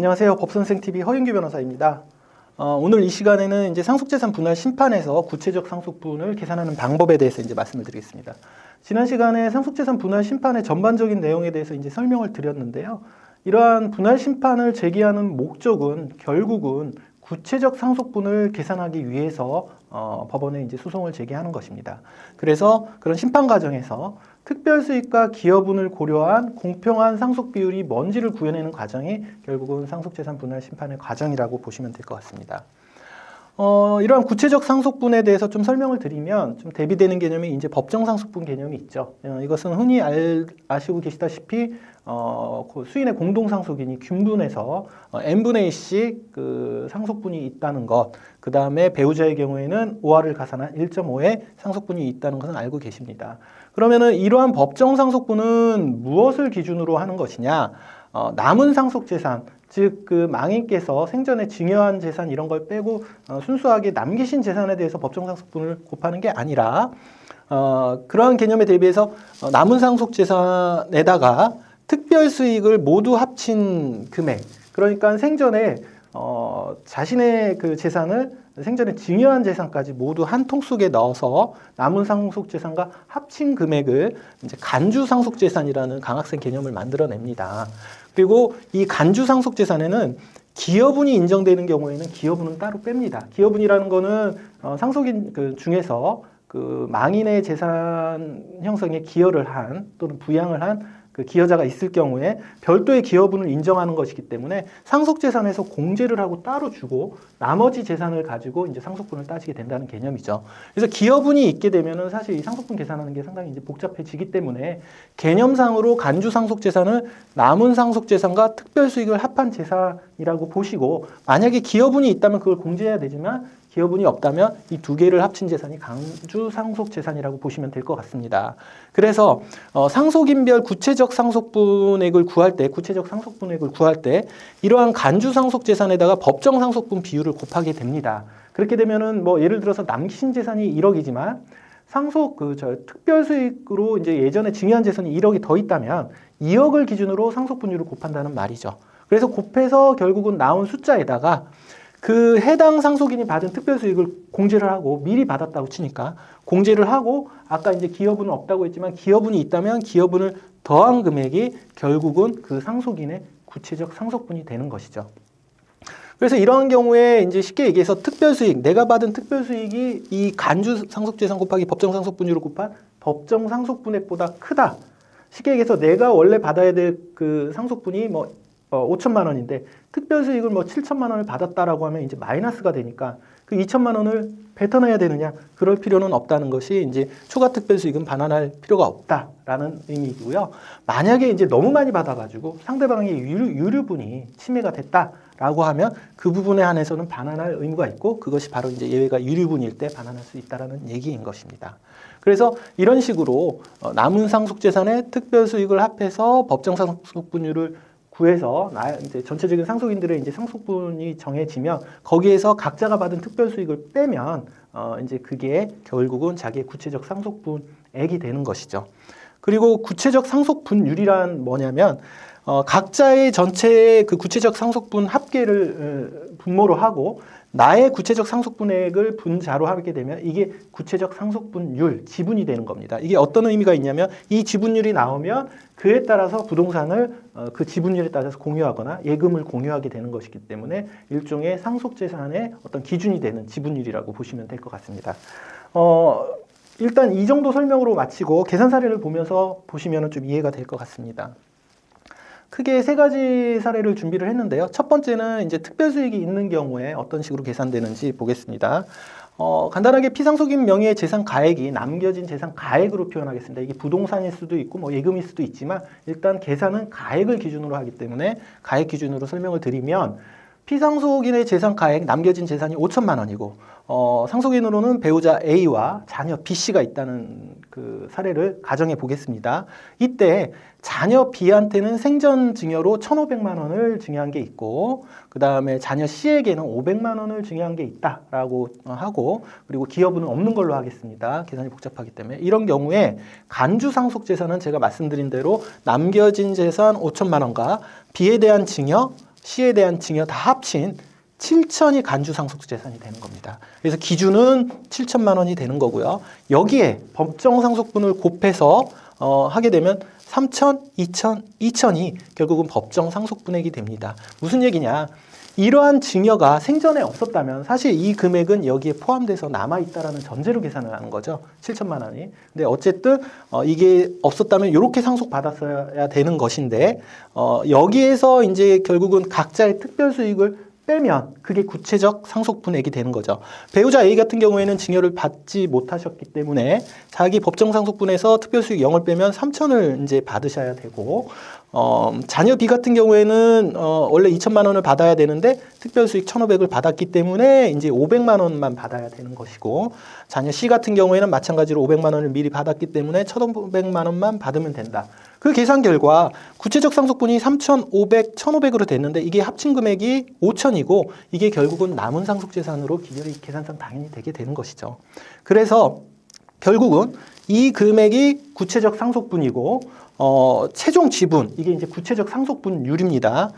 안녕하세요. 법선생TV 허윤규 변호사입니다. 오늘 이 시간에는 이제 상속재산 분할 심판에서 구체적 상속분을 계산하는 방법에 대해서 이제 말씀을 드리겠습니다. 지난 시간에 상속재산 분할 심판의 전반적인 내용에 대해서 이제 설명을 드렸는데요. 이러한 분할 심판을 제기하는 목적은 결국은 구체적 상속분을 계산하기 위해서 법원에 이제 소송을 제기하는 것입니다. 그래서 그런 심판 과정에서 특별수익과 기여분을 고려한 공평한 상속 비율이 뭔지를 구해내는 과정이 결국은 상속재산 분할 심판의 과정이라고 보시면 될 것 같습니다. 이러한 구체적 상속분에 대해서 좀 설명을 드리면 좀 대비되는 개념이 이제 법정 상속분 개념이 있죠. 이것은 흔히 아시고 계시다시피 수인의 공동 상속인이 균분해서 n분의 1씩 그 상속분이 있다는 것, 그 다음에 배우자의 경우에는 5할을 가산한 1.5의 상속분이 있다는 것은 알고 계십니다. 그러면은 이러한 법정 상속분은 무엇을 기준으로 하는 것이냐? 남은 상속재산, 즉 그 망인께서 생전에 증여한 재산 이런 걸 빼고 순수하게 남기신 재산에 대해서 법정 상속분을 곱하는 게 아니라 그러한 개념에 대비해서 남은 상속재산에다가 특별수익을 모두 합친 금액, 그러니까 생전에 자신의 그 재산을 생전에 증여한 재산까지 모두 한 통 속에 넣어서 남은 상속재산과 합친 금액을 이제 간주상속재산이라는 강학생 개념을 만들어냅니다. 그리고 이 간주상속재산에는 기여분이 인정되는 경우에는 기여분은 따로 뺍니다. 기여분이라는 거는 상속인 그 중에서 그 망인의 재산 형성에 기여를 한 또는 부양을 한 그 기여자가 있을 경우에 별도의 기여분을 인정하는 것이기 때문에 상속재산에서 공제를 하고 따로 주고 나머지 재산을 가지고 이제 상속분을 따지게 된다는 개념이죠. 그래서 기여분이 있게 되면은 사실 이 상속분 계산하는 게 상당히 이제 복잡해지기 때문에 개념상으로 간주 상속재산을 남은 상속재산과 특별수익을 합한 재산이라고 보시고, 만약에 기여분이 있다면 그걸 공제해야 되지만 기여분이 없다면 이 두 개를 합친 재산이 간주상속재산이라고 보시면 될 것 같습니다. 그래서 상속인별 구체적 상속분액을 구할 때, 구체적 상속분액을 구할 때 이러한 간주상속재산에다가 법정상속분 비율을 곱하게 됩니다. 그렇게 되면은 뭐 예를 들어서 남기신 재산이 1억이지만 특별수익으로 이제 예전에 증여한 재산이 1억이 더 있다면 2억을 기준으로 상속분율을 곱한다는 말이죠. 그래서 곱해서 결국은 나온 숫자에다가 그 해당 상속인이 받은 특별수익을 공제를 하고, 미리 받았다고 치니까 공제를 하고, 아까 이제 기여분은 없다고 했지만 기여분이 있다면 기여분을 더한 금액이 결국은 그 상속인의 구체적 상속분이 되는 것이죠. 그래서 이러한 경우에 이제 쉽게 얘기해서 특별수익, 내가 받은 특별수익이 이 간주 상속재산 곱하기 법정 상속분율을 곱한 법정 상속분액보다 크다. 쉽게 얘기해서 내가 원래 받아야 될 그 상속분이 5천만 원인데 특별수익을 7천만 원을 받았다라고 하면 이제 마이너스가 되니까 그 2천만 원을 뱉어내야 되느냐? 그럴 필요는 없다는 것이 이제 초과 특별수익은 반환할 필요가 없다라는 의미이고요. 만약에 이제 너무 많이 받아가지고 상대방의 유류분이 침해가 됐다라고 하면 그 부분에 한해서는 반환할 의무가 있고, 그것이 바로 이제 예외가 유류분일 때 반환할 수 있다라는 얘기인 것입니다. 그래서 이런 식으로 남은 상속재산의 특별수익을 합해서 법정 상속분율을 구해서 이제 전체적인 상속인들의 이제 상속분이 정해지면 거기에서 각자가 받은 특별수익을 빼면 이제 그게 결국은 자기의 구체적 상속분액이 되는 것이죠. 그리고 구체적 상속분율이란 뭐냐면 각자의 전체의 그 구체적 상속분 합계를 분모로 하고 나의 구체적 상속분액을 분자로 하게 되면 이게 구체적 상속분율, 지분이 되는 겁니다. 이게 어떤 의미가 있냐면 이 지분율이 나오면 그에 따라서 부동산을 그 지분율에 따라서 공유하거나 예금을 공유하게 되는 것이기 때문에 일종의 상속재산의 어떤 기준이 되는 지분율이라고 보시면 될 것 같습니다. 일단 이 정도 설명으로 마치고 계산 사례를 보면서 보시면 좀 이해가 될 것 같습니다. 크게 세 가지 사례를 준비를 했는데요. 첫 번째는 이제 특별수익이 있는 경우에 어떤 식으로 계산되는지 보겠습니다. 간단하게 피상속인 명의의 재산 가액이 남겨진 재산 가액으로 표현하겠습니다. 이게 부동산일 수도 있고 예금일 수도 있지만 일단 계산은 가액을 기준으로 하기 때문에 가액 기준으로 설명을 드리면, 피상속인의 재산 가액, 남겨진 재산이 5천만 원이고 상속인으로는 배우자 A와 자녀 B씨가 있다는 그 사례를 가정해 보겠습니다. 이때 자녀 B한테는 생전 증여로 1,500만 원을 증여한 게 있고, 그 다음에 자녀 C에게는 500만 원을 증여한 게 있다라고 하고, 그리고 기여분은 없는 걸로 하겠습니다. 계산이 복잡하기 때문에. 이런 경우에 간주상속재산은 제가 말씀드린 대로 남겨진 재산 5천만 원과 B에 대한 증여, C에 대한 증여 다 합친 7천이 간주 상속 재산이 되는 겁니다. 그래서 기준은 7천만 원이 되는 거고요. 여기에 법정 상속분을 곱해서 하게 되면 3천, 2천, 2천이 결국은 법정 상속분액이 됩니다. 무슨 얘기냐? 이러한 증여가 생전에 없었다면 사실 이 금액은 여기에 포함돼서 남아있다라는 전제로 계산을 하는 거죠. 7천만 원이. 근데 어쨌든 이게 없었다면 이렇게 상속받았어야 되는 것인데 여기에서 이제 결국은 각자의 특별 수익을 빼면 그게 구체적 상속분액이 되는 거죠. 배우자 A 같은 경우에는 증여를 받지 못하셨기 때문에 자기 법정 상속분에서 특별수익 0을 빼면 3천을 이제 받으셔야 되고, 자녀 B 같은 경우에는 원래 2천만 원을 받아야 되는데 특별수익 1,500을 받았기 때문에 이제 500만 원만 받아야 되는 것이고, 자녀 C 같은 경우에는 마찬가지로 500만 원을 미리 받았기 때문에 1,500만 원만 받으면 된다. 그 계산 결과 구체적 상속분이 3,500, 1,500으로 됐는데 이게 합친 금액이 5천이고 이게 결국은 남은 상속재산으로 기결이 계산상 당연히 되게 되는 것이죠. 그래서 결국은 이 금액이 구체적 상속분이고 최종 지분 이게 이제 구체적 상속분율입니다.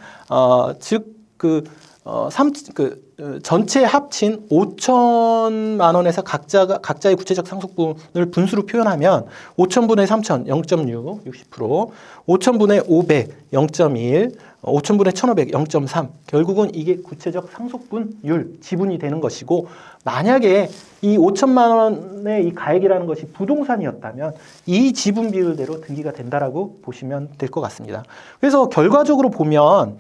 전체 합친 5천만 원에서 각자의 구체적 상속분을 분수로 표현하면 5천분의 3천 0.6, 60%, 5천분의 500, 0.1, 5천분의 1,500, 0.3. 결국은 이게 구체적 상속분율, 지분이 되는 것이고, 만약에 이 5천만 원의 이 가액이라는 것이 부동산이었다면 이 지분 비율대로 등기가 된다라고 보시면 될 것 같습니다. 그래서 결과적으로 보면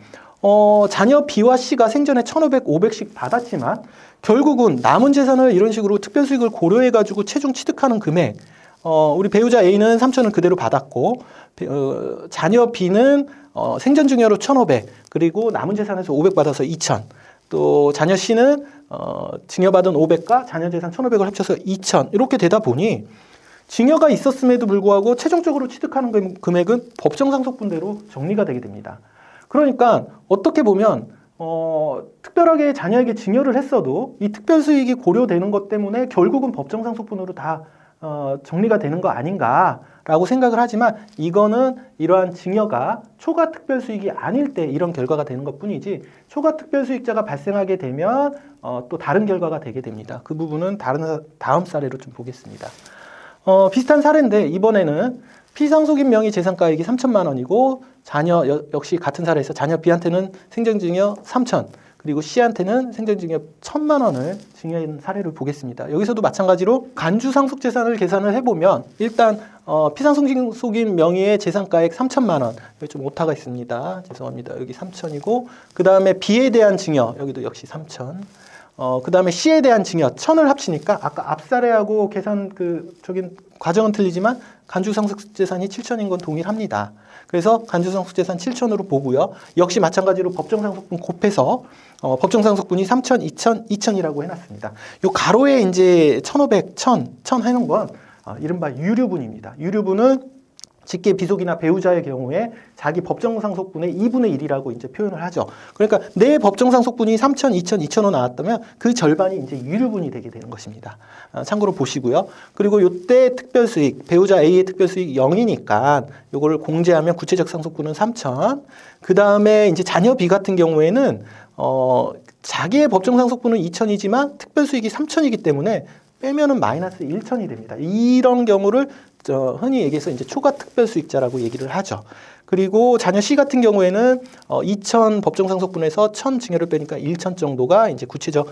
자녀 B와 C가 생전에 1,500, 500씩 받았지만 결국은 남은 재산을 이런 식으로 특별수익을 고려해가지고 최종 취득하는 금액, 우리 배우자 A는 3천을 그대로 받았고 자녀 B는 생전 증여로 1,500, 그리고 남은 재산에서 500 받아서 2천, 또 자녀 C는 증여받은 500과 자녀 재산 1,500을 합쳐서 2천, 이렇게 되다 보니 증여가 있었음에도 불구하고 최종적으로 취득하는 금액은 법정 상속분대로 정리가 되게 됩니다. 그러니까 어떻게 보면 특별하게 자녀에게 증여를 했어도 이 특별수익이 고려되는 것 때문에 결국은 법정 상속분으로 다 정리가 되는 거 아닌가라고 생각을 하지만, 이거는 이러한 증여가 초과 특별수익이 아닐 때 이런 결과가 되는 것뿐이지 초과 특별수익자가 발생하게 되면 또 다른 결과가 되게 됩니다. 그 부분은 다음 사례로 좀 보겠습니다. 비슷한 사례인데 이번에는 피상속인 명의 재산가액이 3천만 원이고 자녀 역시 같은 사례에서 자녀 B한테는 생전증여 3천, 그리고 C한테는 생전증여 1,000만 원을 증여한 사례를 보겠습니다. 여기서도 마찬가지로 간주상속재산을 계산을 해보면 일단 피상속인 명의의 재산가액 3천만 원, 여기 좀 오타가 있습니다. 죄송합니다. 여기 3천이고 그 다음에 B에 대한 증여 여기도 역시 3천, 그 다음에 C에 대한 증여 1,000을 합치니까 아까 앞 사례하고 계산 적인 과정은 틀리지만 간주상속재산이 7천인 건 동일합니다. 그래서 간주상속재산 7천으로 보고요. 역시 마찬가지로 법정상속분 곱해서 법정상속분이 3천, 2천, 2천이라고 해놨습니다. 요 가로에 이제 1,500, 1,000 해놓은 건 이른바 유류분입니다. 유류분은 직계 비속이나 배우자의 경우에 자기 법정 상속분의 2분의 1이라고 이제 표현을 하죠. 그러니까 내 법정 상속분이 3천, 2천, 2천원 나왔다면 그 절반이 이제 유류분이 되게 되는 것입니다. 참고로 보시고요. 그리고 이때 특별수익, 배우자 A의 특별수익 0이니까 요거를 공제하면 구체적 상속분은 3천. 그 다음에 이제 자녀 B 같은 경우에는 자기의 법정 상속분은 2천이지만 특별수익이 3천이기 때문에 빼면은 마이너스 1천이 됩니다. 이런 경우를 흔히 얘기해서 이제 초과 특별수익자라고 얘기를 하죠. 그리고 자녀 C 같은 경우에는 2천 법정 상속분에서 1,000 증여를 빼니까 1천 정도가 이제 구체적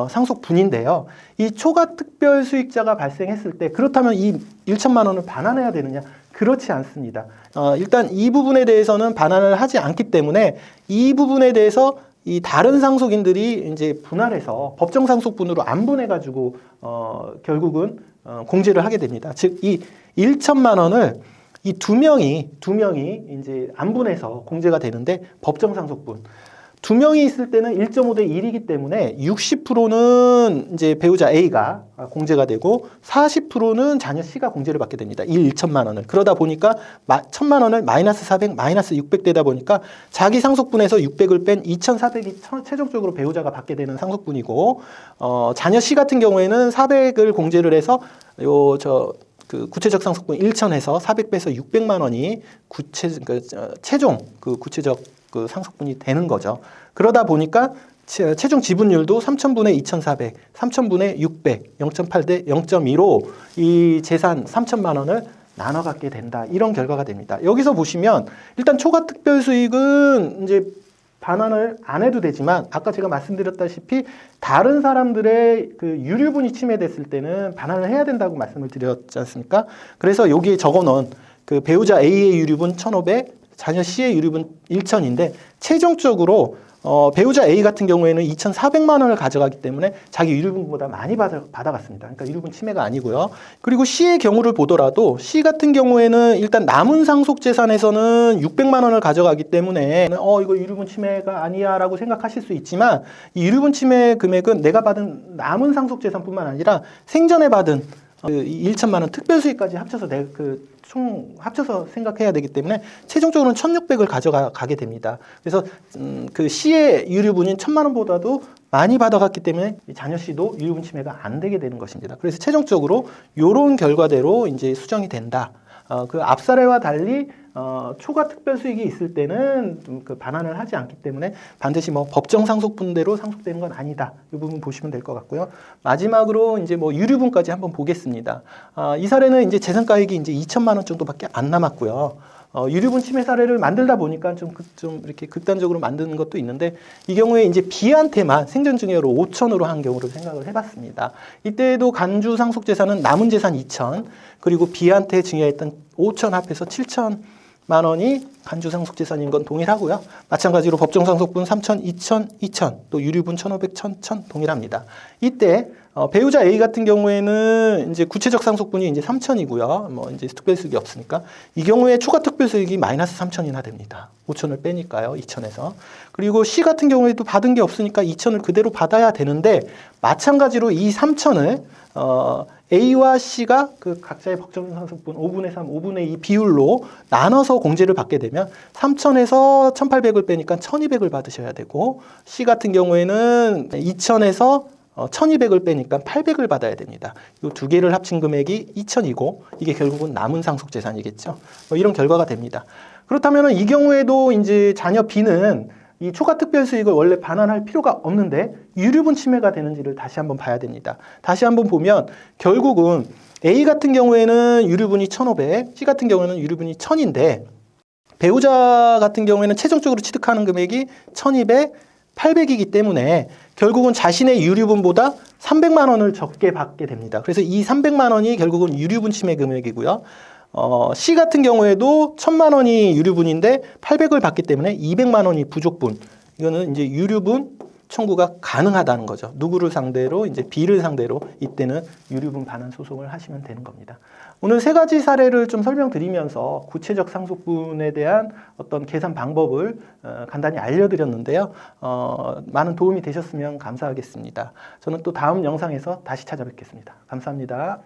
상속분인데요. 이 초과 특별수익자가 발생했을 때 그렇다면 이 1천만 원을 반환해야 되느냐? 그렇지 않습니다. 일단 이 부분에 대해서는 반환을 하지 않기 때문에 이 부분에 대해서 이 다른 상속인들이 이제 분할해서 법정 상속분으로 안 분해가지고 결국은 공제를 하게 됩니다. 즉 이 1천만 원을 이 두 명이 이제 안 분해서 공제가 되는데 법정 상속분 두 명이 있을 때는 1.5대 1이기 때문에 60%는 이제 배우자 A가 공제가 되고 40%는 자녀 C가 공제를 받게 됩니다. 이 1천만 원을. 그러다 보니까 1천만 원을 마이너스 400, 마이너스 600 되다 보니까 자기 상속분에서 600을 뺀 2,400이 최종적으로 배우자가 받게 되는 상속분이고, 자녀 C 같은 경우에는 400을 공제를 해서 구체적 상속분 1천 해서 400 빼서 600만 원이 최종 구체적 그 상속분이 되는 거죠. 그러다 보니까 최종 지분율도 3,000분의 2,400, 3,000분의 600, 0.8 대 0.2로 이 재산 3천만 원을 나눠 갖게 된다. 이런 결과가 됩니다. 여기서 보시면 일단 초과 특별 수익은 이제 반환을 안 해도 되지만 아까 제가 말씀드렸다시피 다른 사람들의 그 유류분이 침해됐을 때는 반환을 해야 된다고 말씀을 드렸지 않습니까? 그래서 여기에 적어 놓은 그 배우자 A의 유류분 1,500, 자녀 C의 유류분 1,000인데 최종적으로 배우자 A 같은 경우에는 2,400만 원을 가져가기 때문에 자기 유류분보다 많이 받아갔습니다. 그러니까 유류분 침해가 아니고요. 그리고 C의 경우를 보더라도 C 같은 경우에는 일단 남은 상속재산에서는 600만 원을 가져가기 때문에 이거 유류분 침해가 아니야 라고 생각하실 수 있지만 이 유류분 침해 금액은 내가 받은 남은 상속재산뿐만 아니라 생전에 받은 1천만 원 특별수익까지 합쳐서 총 합쳐서 생각해야 되기 때문에 최종적으로는 1,600을 가져가게 됩니다. 그래서 그 C의 유류분인 1,000만 원보다도 많이 받아갔기 때문에 자녀 C도 유류분 침해가 안 되게 되는 것입니다. 그래서 최종적으로 이런 결과대로 이제 수정이 된다. 그 앞 사례와 달리 초과 특별 수익이 있을 때는 그 반환을 하지 않기 때문에 반드시 뭐 법정 상속분대로 상속되는 건 아니다. 이 부분 보시면 될 것 같고요. 마지막으로 이제 뭐 유류분까지 한번 보겠습니다. 이 사례는 이제 재산가액이 이제 2천만 원 정도밖에 안 남았고요. 유류분 침해 사례를 만들다 보니까 좀 이렇게 극단적으로 만드는 것도 있는데 이 경우에 이제 B한테만 생전증여로 5천으로 한 경우를 생각을 해봤습니다. 이때도 간주 상속재산은 남은 재산 2천 그리고 B한테 증여했던 5천 합해서 7천만 원이 간주 상속재산인 건 동일하고요. 마찬가지로 법정 상속분 3천, 2천, 2천 또 유류분 1,500, 1,000 동일합니다. 이때 배우자 A 같은 경우에는 이제 구체적 상속분이 이제 3천이고요. 뭐 이제 특별수익이 없으니까 이 경우에 초과 특별수익이 마이너스 3천이나 됩니다. 5천을 빼니까요. 2천에서. 그리고 C 같은 경우에도 받은 게 없으니까 2천을 그대로 받아야 되는데 마찬가지로 이 3천을 A와 C가 그 각자의 법정 상속분 5분의 3, 5분의 2 비율로 나눠서 공제를 받게 되면 3천에서 1,800을 빼니까 1,200을 받으셔야 되고 C 같은 경우에는 2천에서 1,200을 빼니까 800을 받아야 됩니다. 이 두 개를 합친 금액이 2천이고 이게 결국은 남은 상속재산이겠죠. 이런 결과가 됩니다. 그렇다면 이 경우에도 이제 자녀 B는 이 초과 특별 수익을 원래 반환할 필요가 없는데 유류분 침해가 되는지를 다시 한번 봐야 됩니다. 다시 한번 보면 결국은 A 같은 경우에는 유류분이 1,500, C 같은 경우에는 유류분이 1,000인데 배우자 같은 경우에는 최종적으로 취득하는 금액이 1,200, 800이기 때문에 결국은 자신의 유류분보다 300만 원을 적게 받게 됩니다. 그래서 이 300만 원이 결국은 유류분 침해 금액이고요. C 같은 경우에도 1,000만 원이 유류분인데 800을 받기 때문에 200만 원이 부족분. 이거는 이제 유류분 청구가 가능하다는 거죠. 누구를 상대로? 이제 B를 상대로 이때는 유류분 반환 소송을 하시면 되는 겁니다. 오늘 세 가지 사례를 좀 설명드리면서 구체적 상속분에 대한 어떤 계산 방법을 간단히 알려드렸는데요. 많은 도움이 되셨으면 감사하겠습니다. 저는 또 다음 영상에서 다시 찾아뵙겠습니다. 감사합니다.